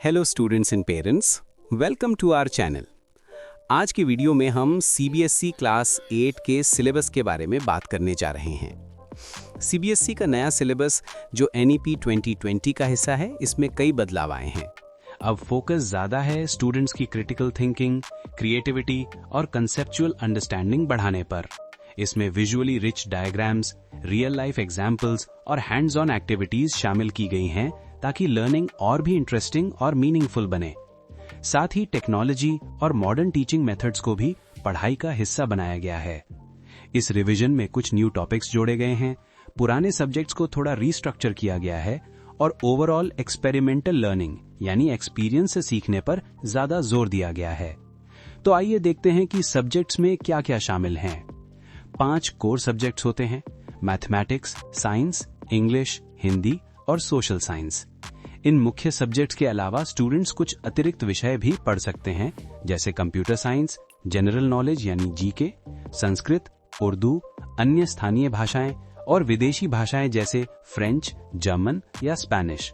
Hello students and parents, welcome to our channel. आज की video में हम सीबीएसई क्लास 8 के सिलेबस के बारे में बात करने जा रहे हैं। सीबीएसई का नया सिलेबस जो एनईपी 2020 का हिस्सा है, इसमें कई बदलाव आए हैं। अब फोकस ज़्यादा है स्टूडेंट्स की क्रिटिकल थिंकिंग, क्रिएटिविटी और कंसेप्चुअल अंडरस्टैंडिंग बढ़ाने पर। इसमें visually rich diagrams, real life examples और हैंड्स ऑन एक्टिविटीज शामिल की गई हैं ताकि लर्निंग और भी इंटरेस्टिंग और मीनिंगफुल बने। साथ ही टेक्नोलॉजी और मॉडर्न टीचिंग मेथड्स को भी पढ़ाई का हिस्सा बनाया गया है। इस रिवीजन में कुछ न्यू टॉपिक्स जोड़े गए हैं, पुराने सब्जेक्ट्स को थोड़ा रीस्ट्रक्चर किया गया है और ओवरऑल एक्सपेरिमेंटल लर्निंग यानी एक्सपीरियंस से सीखने पर ज्यादा जोर दिया गया है। तो आइए देखते हैं कि सब्जेक्ट्स में क्या क्या शामिल हैं। 5 कोर सब्जेक्ट्स होते हैं: मैथमेटिक्स, साइंस, इंग्लिश, हिंदी और सोशल साइंस। इन मुख्य सब्जेक्ट्स के अलावा स्टूडेंट्स कुछ अतिरिक्त विषय भी पढ़ सकते हैं, जैसे कंप्यूटर साइंस, जनरल नॉलेज यानी जीके, संस्कृत, उर्दू, अन्य स्थानीय भाषाएं और विदेशी भाषाएं जैसे फ्रेंच, जर्मन या स्पेनिश।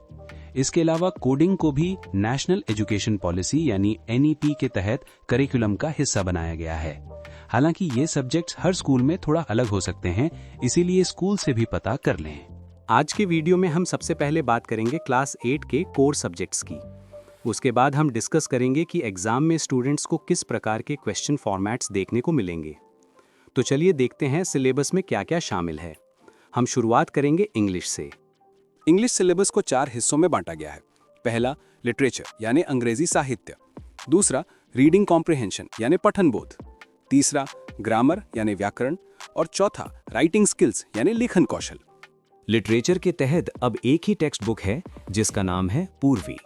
इसके अलावा कोडिंग को भी नेशनल एजुकेशन पॉलिसी यानी एनईपी के तहत करिकुलम का हिस्सा बनाया गया है। हालांकि ये सब्जेक्ट्स हर स्कूल में थोड़ा अलग हो सकते हैं, इसीलिए स्कूल से भी पता कर लें। आज के वीडियो में हम सबसे पहले बात करेंगे क्लास 8 के कोर सब्जेक्ट्स की। उसके बाद हम डिस्कस करेंगे कि एग्जाम में स्टूडेंट्स को किस प्रकार के क्वेश्चन फॉर्मेट्स देखने को मिलेंगे। तो चलिए देखते हैं सिलेबस में क्या क्या शामिल है। हम शुरुआत करेंगे इंग्लिश से। इंग्लिश सिलेबस को 4 हिस्सों में बांटा गया है। पहला लिटरेचर यानी अंग्रेजी साहित्य, दूसरा रीडिंग कॉम्प्रिहेंशन यानी पठन बोध, तीसरा ग्रामर यानी व्याकरण और चौथा राइटिंग स्किल्स यानी लेखन कौशल। लिटरेचर के तहत अब एक ही टेक्स्ट बुक है जिसका नाम है पूर्वी।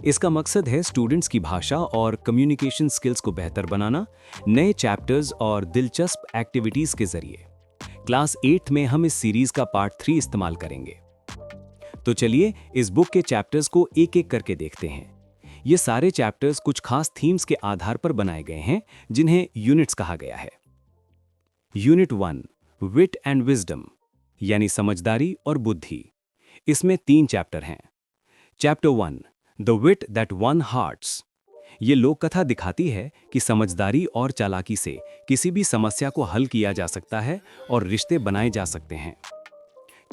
इसका मकसद है स्टूडेंट्स की भाषा और कम्युनिकेशन स्किल्स को बेहतर बनाना, नए चैप्टर्स और दिलचस्प एक्टिविटीज के जरिए। क्लास 8 में हम इस सीरीज का पार्ट 3 इस्तेमाल करेंगे। तो चलिए इस बुक के चैप्टर्स को एक एक करके देखते हैं। ये सारे चैप्टर्स कुछ खास थीम्स के आधार पर बनाए गए हैं, जिन्हें यूनिट्स कहा गया है। यूनिट 1 विट एंड विजडम यानी समझदारी और बुद्धि। इसमें 3 चैप्टर हैं। Chapter 1 the wheat that one hearts. ये लोक कथा दिखाती है कि समझदारी और चालाकी से किसी भी समस्या को हल किया जा सकता है और रिश्ते बनाए जा सकते हैं।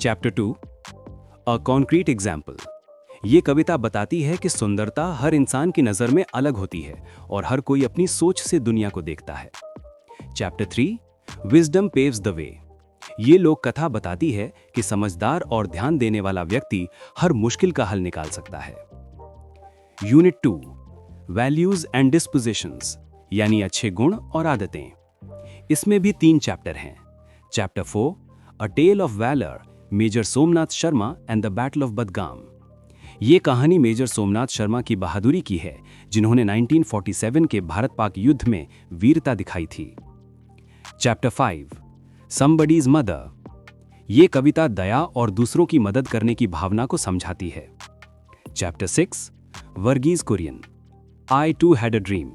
Chapter 2 a concrete example. ये कविता बताती है कि सुंदरता हर इंसान की नज़र में अलग होती है और हर कोई अपनी सोच से दुनिया को देखता है। Chapter 3 wisdom paves the way. ये लोक कथा बताती है कि समझदार और ध्यान देने वाला व्यक्ति हर मुश्किल का हल निकाल सकता है। यूनिट 2 वैल्यूज एंड डिस्पोजिशंस यानी अच्छे गुण और आदतें। इसमें भी 3 चैप्टर हैं। Chapter 4 a tale of valour major Somnath Sharma and the battle of Badgam. ये कहानी मेजर सोमनाथ शर्मा की बहादुरी की है, जिन्होंने 1947 के भारत पाक युद्ध में वीरता दिखाई थी। Chapter 5 somebody's mother. ये कविता दया और दूसरों की मदद करने की भावना को समझाती है। Chapter 6 Verghese Kurien I too had a dream.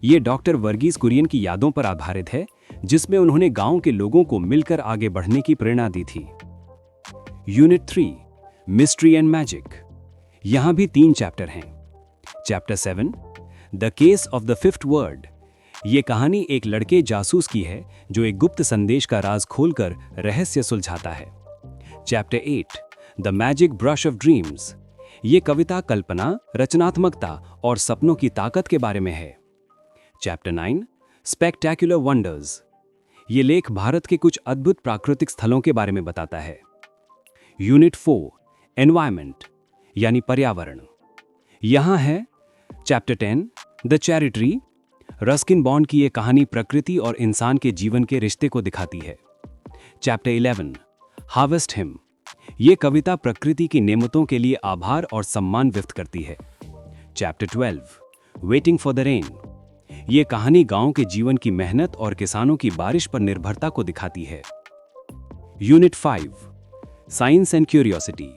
ये डॉक्टर वर्गीज कुरियन की यादों पर आधारित है, जिसमें उन्होंने गांव के लोगों को मिलकर आगे बढ़ने की प्रेरणा दी थी। Unit 3 mystery and magic. यहां भी 3 चैप्टर हैं। Chapter 7 the case of the fifth word. ये कहानी एक लड़के जासूस की है जो एक गुप्त संदेश का राज खोलकर रहस्य सुलझाता है। Chapter 8 the magic brush off dreams. ये कविता कल्पना, रचनात्मकता और सपनों की ताकत के बारे में है। Chapter 9 spectacular wonders. ये लेख भारत के कुछ अद्भुत प्राकृतिक स्थलों के बारे में बताता है। यूनिट 4 एनवायरमेंट यानी पर्यावरण। यहां है chapter 10 the charity. Ruskin bond की यह कहानी प्रकृति और इंसान के जीवन के रिश्ते को दिखाती है। Chapter 11 harvest him. यह कविता प्रकृति की नेमतों के लिए आभार और सम्मान व्यक्त करती है। Chapter 12 waiting for the rain. यह कहानी गांव के जीवन की मेहनत और किसानों की बारिश पर निर्भरता को दिखाती है। यूनिट 5 साइंस एंड क्यूरियोसिटी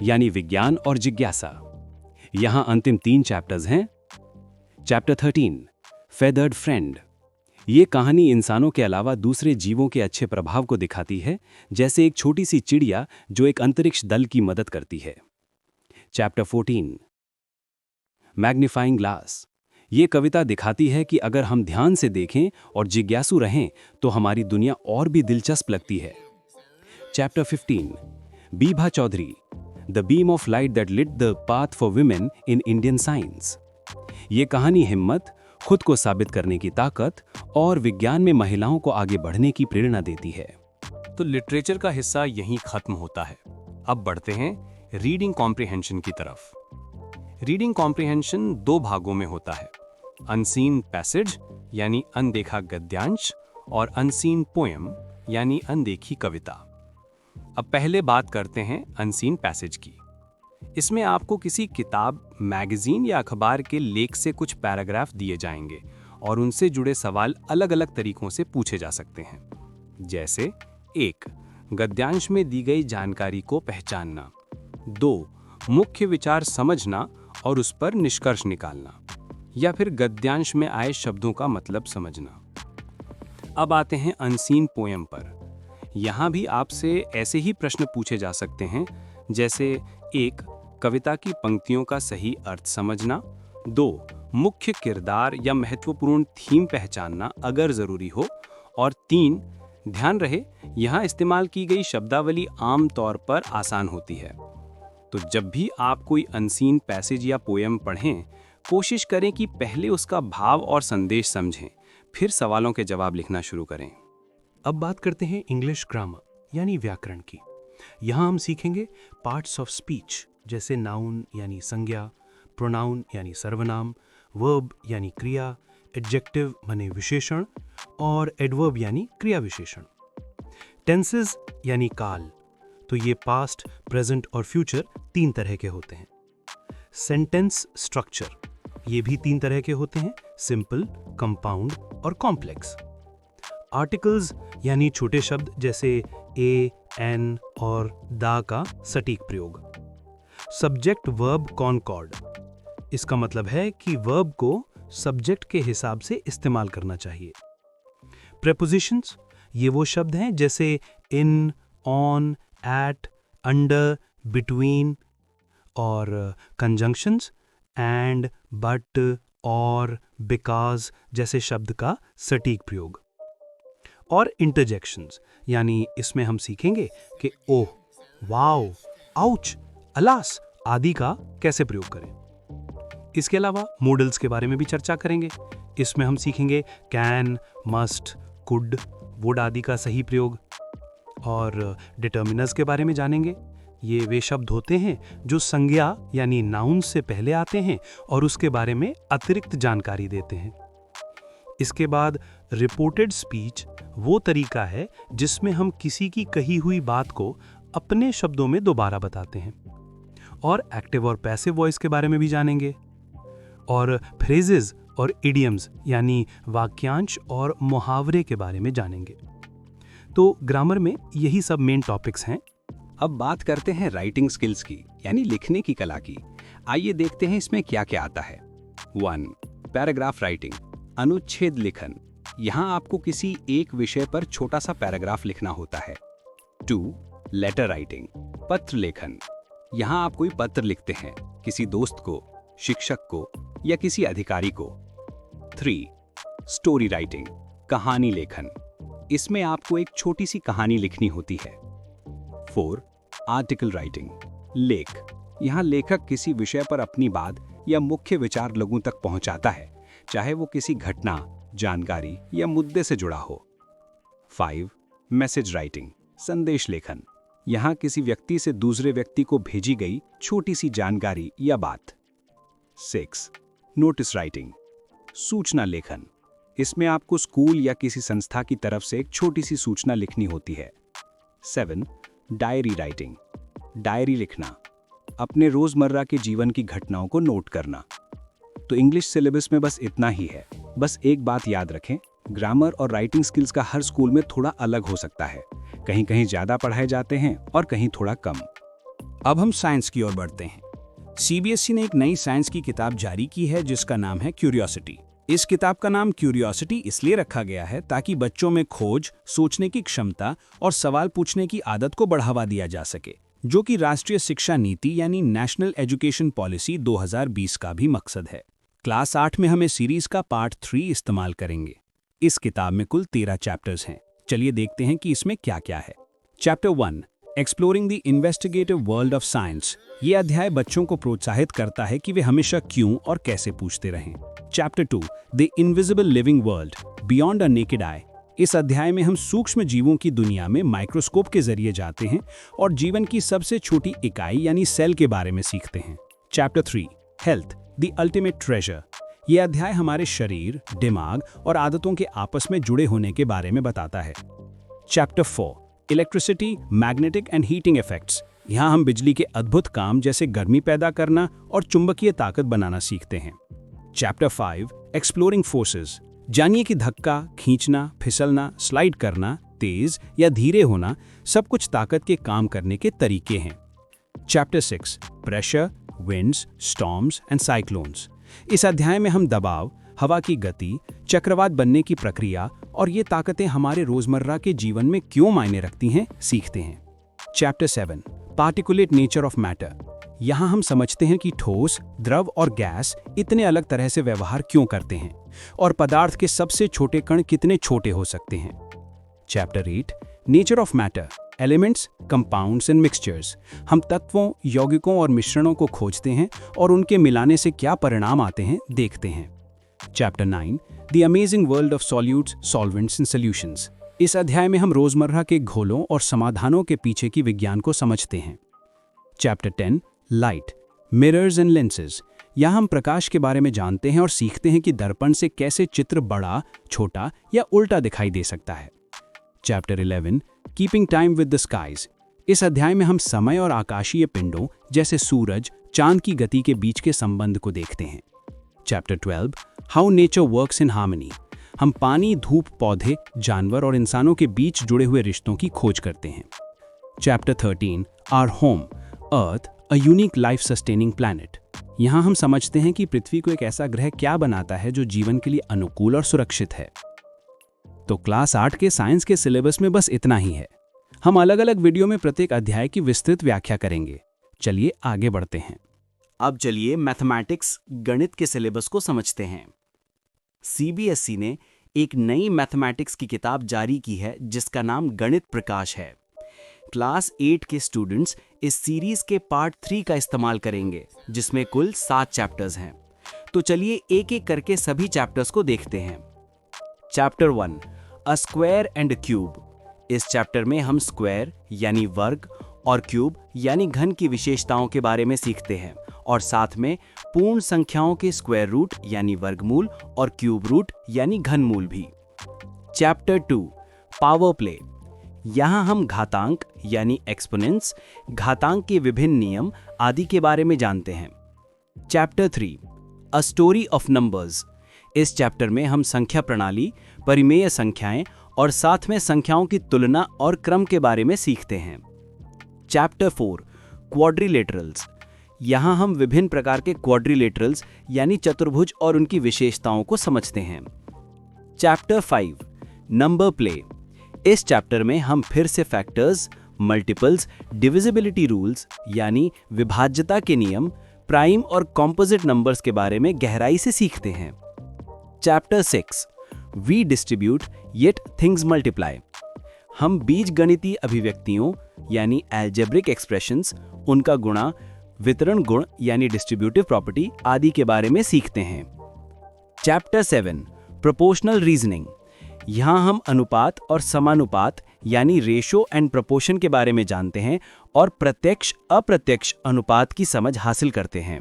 यानी विज्ञान और जिज्ञासा। यहां अंतिम 3 चैप्टर्स हैं। Chapter 13 feathered friend. ये कहानी इंसानों के अलावा दूसरे जीवों के अच्छे प्रभाव को दिखाती है, जैसे एक छोटी सी चिड़िया जो एक अंतरिक्ष दल की मदद करती है। Chapter 14 magnifying glass. ये कविता दिखाती है कि अगर हम ध्यान से देखें और जिज्ञासु रहें तो हमारी दुनिया और भी दिलचस्प लगती है। Chapter 15, Bibha Chaudhuri, the beam of light that lit the path for women in Indian science. ये कहानी हिम्मत, खुद को साबित करने की ताकत और विज्ञान में महिलाओं को आगे बढ़ने की प्रेरणा देती है। तो लिटरेचर का हिस्सा यहीं खत्म होता है। अब बढ़ते हैं रीडिंग कॉम्प्रिहेंशन की तरफ। रीडिंग कॉम्प्रिहेंशन दो भागों में होता है, अनसीन पैसेज यानी अनदेखा गद्यांश और अनसीन पोएम यानी अनदेखी कविता। अब पहले बात करते हैं अनसीन पैसेज की। इसमें आपको किसी किताब, मैगजीन या अखबार के लेख से कुछ पैराग्राफ दिए जाएंगे और उनसे जुड़े सवाल अलग अलग तरीकों से पूछे जा सकते हैं। जैसे 1. गद्यांश में दी गई जानकारी को पहचानना। 2. मुख्य विचार समझना और उस पर निष्कर्ष निकालना। या फिर गद्यांश में आए शब्दों का मतलब समझना। अब आते हैं अनसीन पोएम पर। यहाँ भी आपसे ऐसे ही प्रश्न पूछे जा सकते हैं, जैसे 1. कविता की पंक्तियों का सही अर्थ समझना। 2. मुख्य किरदार या महत्वपूर्ण थीम पहचानना अगर जरूरी हो। और 3. ध्यान रहे, यहाँ इस्तेमाल की गई शब्दावली आम तौर पर आसान होती है। तो जब भी आप कोई अनसीन पैसेज या पोएम पढ़ें, कोशिश करें कि पहले उसका भाव और संदेश समझें, फिर सवालों के जवाब लिखना शुरू करें। अब बात करते हैं इंग्लिश ग्रामर यानी व्याकरण की। यहाँ हम सीखेंगे पार्ट्स ऑफ स्पीच, जैसे नाउन यानी संज्ञा, प्रोनाउन यानी सर्वनाम, वर्ब यानी क्रिया, एडजेक्टिव माने विशेषण और एडवर्ब यानी क्रिया विशेषण। टेंसेस यानी काल, तो ये पास्ट, प्रेजेंट और फ्यूचर 3 तरह के होते हैं। सेंटेंस स्ट्रक्चर, ये भी 3 तरह के होते हैं, सिंपल, कंपाउंड और कॉम्प्लेक्स। आर्टिकल्स यानी छोटे शब्द जैसे ए, एन और दा का सटीक प्रयोग। सब्जेक्ट वर्ब कॉनकॉर्ड, इसका मतलब है कि वर्ब को सब्जेक्ट के हिसाब से इस्तेमाल करना चाहिए। प्रेपोजिशंस, ये वो शब्द हैं जैसे इन, ऑन, एट, अंडर, बिटवीन। और कंजंक्शंस, एंड, बट, और, बिकॉज जैसे शब्द का सटीक प्रयोग। और इंटरजेक्शंस, यानी इसमें हम सीखेंगे कि ओह, वाओ, आउच, अलास आदि का कैसे प्रयोग करें। इसके अलावा मॉडल्स के बारे में भी चर्चा करेंगे। इसमें हम सीखेंगे कैन, मस्ट, कुड, वुड आदि का सही प्रयोग। और डिटर्मिनर्स के बारे में जानेंगे। ये वे शब्द होते हैं जो संज्ञा यानी नाउन से पहले आते हैं और उसके बारे में अतिरिक्त जानकारी देते हैं। इसके बाद रिपोर्टेड स्पीच वो तरीका है जिसमें हम किसी की कही हुई बात को अपने शब्दों में दोबारा बताते हैं। और एक्टिव और पैसिव वॉइस के बारे में भी जानेंगे। और फ्रेजेस और इडियम्स यानी वाक्यांश और मुहावरे के बारे में जानेंगे। तो ग्रामर में यही सब मेन टॉपिक्स हैं। अब बात करते हैं राइटिंग स्किल्स की, यानी लिखने की कला की। आइए देखते हैं इसमें क्या क्या आता है। 1. पैराग्राफ राइटिंग, अनुच्छेद लिखन। यहाँ आपको किसी एक विषय पर छोटा सा पैराग्राफ लिखना होता है। 2. लेटर राइटिंग, पत्र लेखन। यहाँ आप कोई पत्र लिखते हैं, किसी दोस्त को, शिक्षक को या किसी अधिकारी को। 3. स्टोरी राइटिंग, कहानी लेखन। इसमें आपको एक छोटी सी कहानी लिखनी होती है। 4. आर्टिकल राइटिंग, लेख। यहाँ लेखक किसी विषय पर अपनी बात या मुख्य विचार लोगों तक पहुंचाता है, चाहे वो किसी घटना, जानकारी या मुद्दे से जुड़ा हो। 5. मैसेज राइटिंग, संदेश लेखन। यहाँ किसी व्यक्ति से दूसरे व्यक्ति को भेजी गई छोटी सी जानकारी या बात। 6. नोटिस राइटिंग, सूचना लेखन। इसमें आपको स्कूल या किसी संस्था की तरफ से एक छोटी सी सूचना लिखनी होती है। 7. डायरी राइटिंग, डायरी लिखना, अपने रोजमर्रा के जीवन की घटनाओं को नोट करना। तो इंग्लिश सिलेबस में बस इतना ही है। बस एक बात याद रखें, ग्रामर और राइटिंग स्किल्स का हर स्कूल में थोड़ा अलग हो सकता है। कहीं कहीं ज्यादा पढ़ाए जाते हैं और कहीं थोड़ा कम। अब हम साइंस की ओर बढ़ते हैं। सीबीएसई ने एक नई साइंस की किताब जारी की है जिसका नाम है क्यूरियोसिटी। इस किताब का नाम क्यूरियोसिटी इसलिए रखा गया है ताकि बच्चों में खोज, सोचने की क्षमता और सवाल पूछने की आदत को बढ़ावा दिया जा सके। जो कि राष्ट्रीय शिक्षा नीति यानी नेशनल एजुकेशन पॉलिसी 2020 का भी मकसद है। क्लास 8 में हम इस सीरीज का पार्ट 3 इस्तेमाल करेंगे। इस किताब में कुल 13 चैप्टर्स हैं। चलिए देखते हैं कि इसमें क्या क्या है। Chapter 1 exploring the investigative world of science. ये अध्याय बच्चों को प्रोत्साहित करता है कि वे हमेशा क्यों और कैसे पूछते रहें। Chapter 2 the invisible living world beyond a naked eye. इस अध्याय में हम सूक्ष्म जीवों की दुनिया में माइक्रोस्कोप के जरिए जाते हैं और जीवन की सबसे छोटी इकाई यानी सेल के बारे में सीखते हैं। Chapter 3 health the ultimate treasure. ये अध्याय हमारे शरीर, दिमाग और आदतों के आपस में जुड़े होने के बारे में बताता है। Chapter 4 electricity, magnetic and heating effects. यहाँ हम बिजली के अद्भुत काम जैसे गर्मी पैदा करना और चुंबकीय ताकत बनाना सीखते हैं। Chapter 5 exploring forces. जानिए कि धक्का, खींचना, फिसलना, स्लाइड करना, तेज या धीरे होना सब कुछ ताकत के काम करने के तरीके हैं। Chapter 6 pressure, winds, storms and cyclones. इस अध्याय में हम दबाव, हवा की गति, चक्रवात बनने की प्रक्रिया और ये ताकतें हमारे रोजमर्रा के जीवन में क्यों मायने रखती हैं सीखते हैं। Chapter 7 particulate nature of matter. यहाँ हम समझते हैं कि ठोस, द्रव और गैस इतने अलग तरह से व्यवहार क्यों करते हैं और पदार्थ के सबसे छोटे कण कितने छोटे हो सकते हैं। Chapter 8 nature of matter, elements, compounds and mixtures. हम तत्वों, यौगिकों और मिश्रणों को खोजते हैं और उनके मिलाने से क्या परिणाम आते हैं देखते हैं। Chapter 9 the amazing world of solutes, solvents and solutions. इस अध्याय में हम रोजमर्रा के घोलों और समाधानों के पीछे की विज्ञान को समझते हैं। Chapter 10 light, mirrors and lenses. यहाँ हम प्रकाश के बारे में जानते हैं और सीखते हैं कि दर्पण से कैसे चित्र बड़ा, छोटा या उल्टा दिखाई दे सकता है। Chapter 11 keeping time with the skies. इस अध्याय में हम समय और आकाशीय पिंडों जैसे सूरज, चांद की गति के बीच के संबंध को देखते हैं। Chapter 12 how nature works in harmony. हम पानी, धूप, पौधे, जानवर और इंसानों के बीच जुड़े हुए रिश्तों की खोज करते हैं। Chapter 13 our home, earth, a unique life sustaining planet. यहाँ हम समझते हैं कि पृथ्वी को एक ऐसा ग्रह क्या बनाता है जो जीवन के लिए अनुकूल और सुरक्षित है। तो क्लास 8 के साइंस के सिलेबस में बस इतना ही है। हम अलग अलग वीडियो में प्रत्येक अध्याय की विस्तृत व्याख्या करेंगे। चलिए आगे बढ़ते हैं। अब चलिए मैथमेटिक्स, गणित के सिलेबस को समझते हैं। सीबीएसई ने एक नई मैथमेटिक्स की किताब जारी की है जिसका नाम गणित प्रकाश है। क्लास 8 के स्टूडेंट्स इस सीरीज के पार्ट 3 का इस्तेमाल करेंगे जिसमें कुल 7 चैप्टर्स हैं। तो चलिए एक एक करके सभी चैप्टर्स को देखते हैं। Chapter 1 a square and cube. इस चैप्टर में हम स्क्वायर यानी वर्ग और क्यूब यानी घन की विशेषताओं के बारे में सीखते हैं और साथ में पूर्ण संख्याओं के स्क्वायर रूट यानी वर्गमूल और क्यूब रूट यानी घनमूल भी। Chapter 2 power play. यहाँ हम घातांक यानी एक्सपोनेंट्स, घातांक के विभिन्न नियम आदि के बारे में जानते हैं। Chapter 3 a story of numbers. इस चैप्टर में हम संख्या प्रणाली, परिमेय संख्याएं और साथ में संख्याओं की तुलना और क्रम के बारे में सीखते हैं। Chapter 4 quadrilaterals. यहाँ हम विभिन्न प्रकार के क्वाड्रिलेटरल्स यानी चतुर्भुज और उनकी विशेषताओं को समझते हैं। Chapter 5 number play. इस चैप्टर में हम फिर से फैक्टर्स, मल्टीपल्स, डिविजिबिलिटी रूल्स यानी विभाज्यता के नियम, प्राइम और कॉम्पोजिट नंबर्स के बारे में गहराई से सीखते हैं। Chapter 6 we distribute yet things multiply. हम बीजगणितीय अभिव्यक्तियों यानी अलजेब्रिक एक्सप्रेशंस, उनका गुणा, वितरण गुण यानी डिस्ट्रीब्यूटिव प्रॉपर्टी आदि के बारे में सीखते हैं। Chapter 7 proportional reasoning. यहाँ हम अनुपात और समानुपात यानी रेशो एंड प्रोपोर्शन के बारे में जानते हैं और प्रत्यक्ष अप्रत्यक्ष अनुपात की समझ हासिल करते हैं।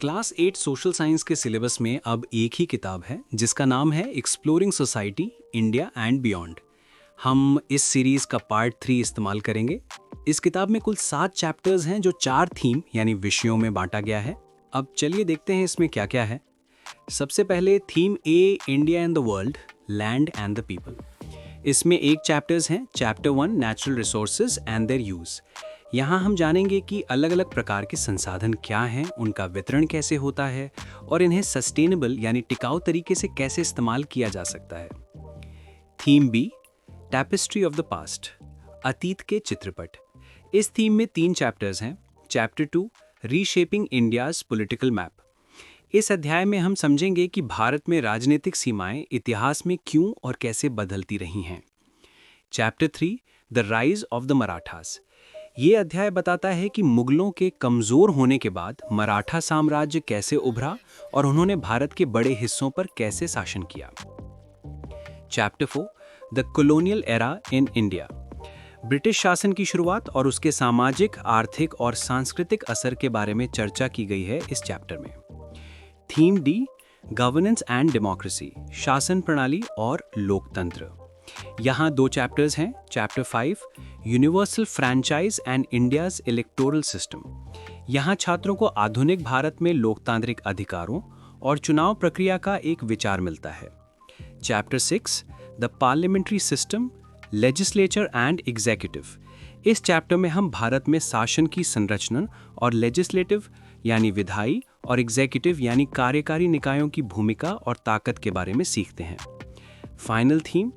क्लास 8 सोशल साइंस के सिलेबस में अब एक ही किताब है जिसका नाम है exploring society, India and beyond. हम इस सीरीज का पार्ट 3 इस्तेमाल करेंगे। इस किताब में कुल 7 चैप्टर्स हैं जो 4 थीम यानी विषयों में बांटा गया है। अब चलिए देखते हैं इसमें क्या क्या है। सबसे पहले theme A, India and the world, land and the people. इसमें 8 चैप्टर्स हैं। Chapter 1 natural resources and their use. यहाँ हम जानेंगे कि अलग अलग प्रकार के संसाधन क्या हैं, उनका वितरण कैसे होता है और इन्हें सस्टेनेबल यानी टिकाऊ तरीके से कैसे इस्तेमाल किया जा सकता है। Theme B tapestry of the past, अतीत के चित्रपट। इस थीम में 3 चैप्टर्स हैं। Chapter 2 reshaping India's political map. इस अध्याय में हम समझेंगे कि भारत में राजनीतिक सीमाएं इतिहास में क्यों और कैसे बदलती रही हैं। Chapter 3 the rise of the Marathas. ये अध्याय बताता है कि मुगलों के कमज़ोर होने के बाद मराठा साम्राज्य कैसे उभरा और उन्होंने भारत के बड़े हिस्सों पर कैसे शासन किया। Chapter 4 the colonial era in India. British शासन की शुरुआत और उसके सामाजिक, आर्थिक और सांस्कृतिक असर के बारे में चर्चा की गई है इस चैप्टर में। Theme D governance and democracy, शासन प्रणाली और लोकतंत्र। यहाँ 2 चैप्टर्स हैं। Chapter 5 universal franchise and India's electoral system. यहाँ छात्रों को आधुनिक भारत में लोकतांत्रिक अधिकारों और चुनाव प्रक्रिया का एक विचार मिलता है। Chapter 6 the parliamentary system, legislature and executive. इस चैप्टर में हम भारत में शासन की संरचना और लेजिस्लेटिव यानी विधायी और एग्जीक्यूटिव यानी कार्यकारी निकायों की भूमिका और ताकत के बारे में सीखते हैं। फाइनल थीम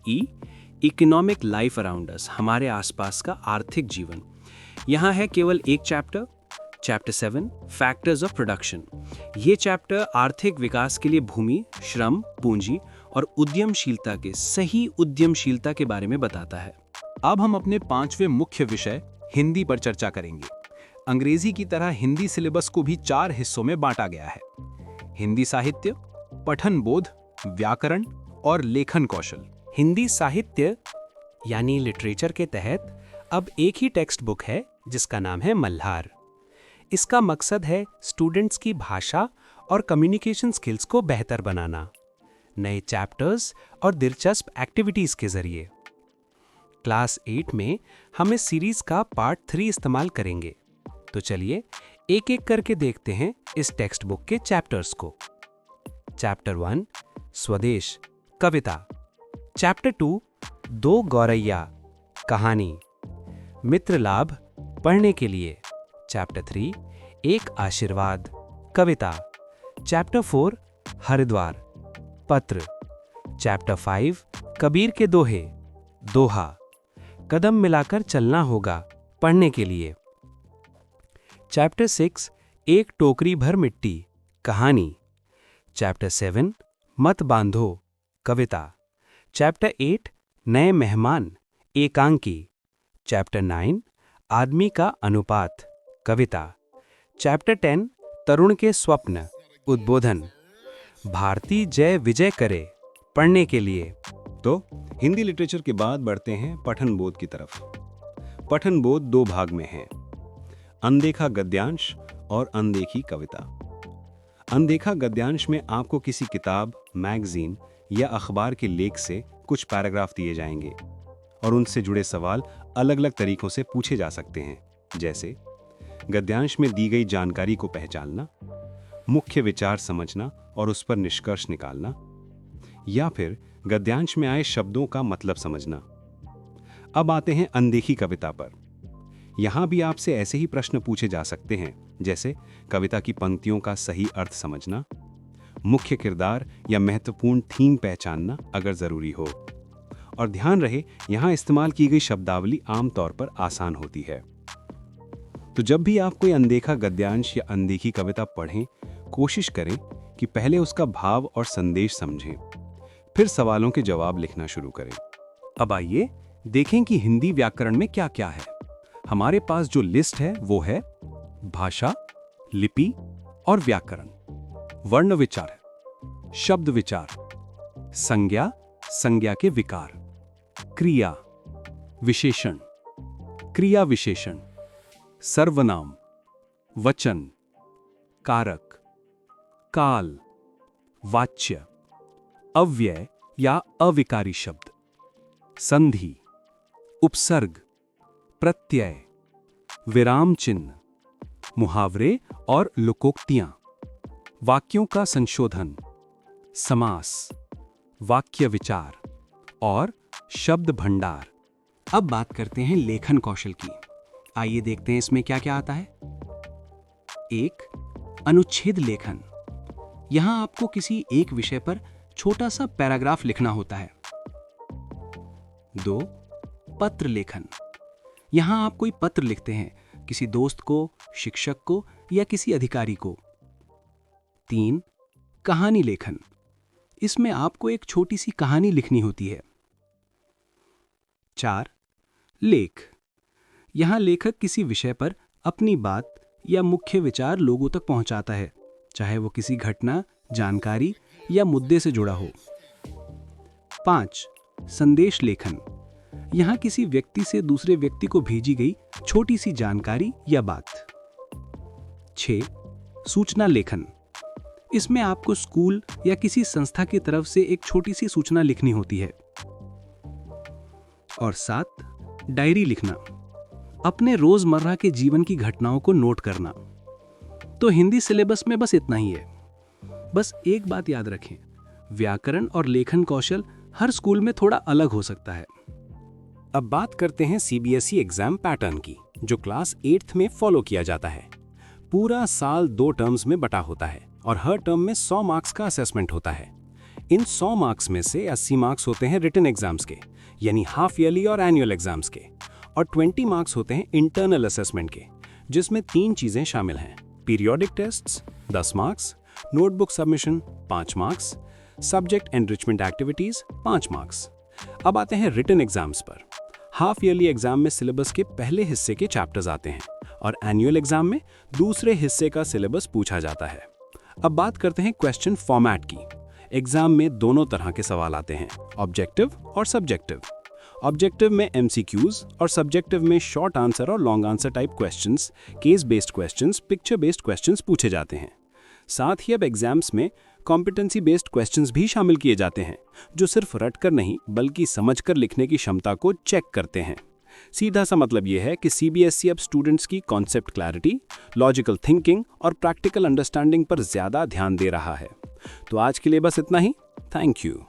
ई इकोनॉमिक लाइफ अराउंड अस, हमारे आसपास का आर्थिक जीवन। यहाँ है केवल एक chapter, chapter 7 factors of production. ये चैप्टर आर्थिक विकास के लिए भूमि, श्रम, पूंजी और उद्यमशीलता के सही उद्यमशीलता के बारे में बताता है। अब हम अपने 5वें मुख्य विषय हिंदी पर चर्चा करेंगे। अंग्रेजी की तरह हिंदी सिलेबस को भी 4 हिस्सों में बांटा गया है। हिंदी साहित्य, पठन बोध, व्याकरण और लेखन कौशल। हिंदी साहित्य यानी लिटरेचर के तहत अब एक ही टेक्स्ट बुक है जिसका नाम है मल्हार। इसका मकसद है स्टूडेंट्स की भाषा और कम्युनिकेशन स्किल्स को बेहतर बनाना, नए चैप्टर्स और दिलचस्प एक्टिविटीज के जरिए। क्लास 8 में हम इस सीरीज का पार्ट 3 इस्तेमाल करेंगे। तो चलिए एक एक करके देखते हैं इस टेक्स्ट बुक के चैप्टर्स को। चैप्टर 1 स्वदेश, कविता। चैप्टर 2 दो गौरैया, कहानी। मित्र लाभ, पढ़ने के लिए। चैप्टर 3 एक आशीर्वाद, कविता। चैप्टर 4 हरिद्वार, पत्र। चैप्टर 5 कबीर के दोहे, दोहा। कदम मिलाकर चलना होगा, पढ़ने के लिए। चैप्टर 6 एक टोकरी भर मिट्टी, कहानी। चैप्टर 7 मत बांधो, कविता। चैप्टर 8 नए मेहमान, एकांकी। चैप्टर 9 आदमी का अनुपात, कविता। चैप्टर 10 तरुण के स्वप्न, उद्बोधन। भारती जय विजय करे, पढ़ने के लिए। तो हिंदी लिटरेचर के बाद बढ़ते हैं पठन बोध की तरफ। पठन बोध 2 भाग में है, अनदेखा गद्यांश और अनदेखी कविता। अनदेखा गद्यांश में आपको किसी किताब, मैगजीन या अखबार के लेख से कुछ पैराग्राफ दिए जाएंगे और उनसे जुड़े सवाल अलग अलग तरीकों से पूछे जा सकते हैं, जैसे गद्यांश में दी गई जानकारी को पहचानना, मुख्य विचार समझना और उस पर निष्कर्ष निकालना, या फिर गद्यांश में आए शब्दों का मतलब समझना। अब आते हैं अनदेखी कविता पर। यहां भी आपसे ऐसे ही प्रश्न पूछे जा सकते हैं, जैसे कविता की पंक्तियों का सही अर्थ समझना, मुख्य किरदार या महत्वपूर्ण थीम पहचानना अगर जरूरी हो। और ध्यान रहे, यहां इस्तेमाल की गई शब्दावली आमतौर पर आसान होती है। तो जब भी आप कोई अनदेखा गद्यांश या अनदेखी कविता पढ़ें, कोशिश करें कि पहले उसका भाव और संदेश समझें, फिर सवालों के जवाब लिखना शुरू करें। अब आइए देखें कि हिंदी व्याकरण में क्या क्या है। हमारे पास जो लिस्ट है वो है भाषा, लिपि और व्याकरण, वर्ण विचार, शब्द विचार, संज्ञा, संज्ञा के विकार, क्रिया, विशेषण, क्रिया विशेषण, सर्वनाम, वचन, कारक, काल, वाच्य, अव्यय या अविकारी शब्द, संधि, उपसर्ग, प्रत्यय, विराम चिन्ह, मुहावरे और लोकोक्तियां, वाक्यों का संशोधन, समास, वाक्य विचार और शब्द भंडार। अब बात करते हैं लेखन कौशल की। आइए देखते हैं इसमें क्या क्या आता है। 1 अनुच्छेद लेखन। यहां आपको किसी एक विषय पर छोटा सा पैराग्राफ लिखना होता है। 2 पत्र लेखन। यहाँ आप कोई पत्र लिखते हैं, किसी दोस्त को, शिक्षक को या किसी अधिकारी को। 3. कहानी लेखन। इसमें आपको एक छोटी सी कहानी लिखनी होती है। 4. लेख। यहाँ लेखक किसी विषय पर अपनी बात या मुख्य विचार लोगों तक पहुंचाता है, चाहे वो किसी घटना, जानकारी या मुद्दे से जुड़ा हो। 5. संदेश लेखन। यहाँ किसी व्यक्ति से दूसरे व्यक्ति को भेजी गई छोटी सी जानकारी या बात। 6. सूचना लेखन। इसमें आपको स्कूल या किसी संस्था की तरफ से एक छोटी सी सूचना लिखनी होती है। और 7. डायरी लिखना। अपने रोजमर्रा के जीवन की घटनाओं को नोट करना। तो हिंदी सिलेबस में बस इतना ही है। बस एक बात याद रखें, व्याकरण और लेखन कौशल हर स्कूल में थोड़ा अलग हो सकता है। अब बात करते हैं सीबीएसई एग्जाम पैटर्न की, जो क्लास 8th में फॉलो किया जाता है। पूरा साल 2 टर्म्स में बटा होता है और हर टर्म में 100 मार्क्स का असेसमेंट होता है। इन 100 मार्क्स में से 80 मार्क्स होते हैं रिटन एग्जाम्स के, यानी हाफ ईयरली और एनुअल एग्जाम्स के, और 20 मार्क्स होते हैं इंटरनल असेसमेंट के, जिसमें 3 चीजें शामिल हैं: periodic tests 10 marks, notebook submission 5 marks, subject enrichment activities 5 marks. अब आते हैं रिटन एग्जाम्स पर। हाफ ईयरली एग्जाम में सिलेबस के पहले हिस्से के चैप्टर्स आते हैं और एनुअल एग्जाम में दूसरे हिस्से का सिलेबस पूछा जाता है। अब बात करते हैं क्वेश्चन फॉर्मेट की। एग्जाम में दोनों तरह के सवाल आते हैं, ऑब्जेक्टिव और सब्जेक्टिव। ऑब्जेक्टिव में MCQs और सब्जेक्टिव में शॉर्ट आंसर और long answer type questions, case based questions, picture based questions पूछे जाते हैं। साथ ही अब एग्जाम्स में कॉम्पिटेंसी बेस्ड क्वेश्चंस भी शामिल किए जाते हैं, जो सिर्फ रटकर नहीं बल्कि समझकर लिखने की क्षमता को चेक करते हैं। सीधा सा मतलब यह है कि CBSE अब स्टूडेंट्स की कॉन्सेप्ट क्लैरिटी, लॉजिकल थिंकिंग और प्रैक्टिकल अंडरस्टैंडिंग पर ज्यादा ध्यान दे रहा है। तो आज के लिए बस इतना ही। Thank you.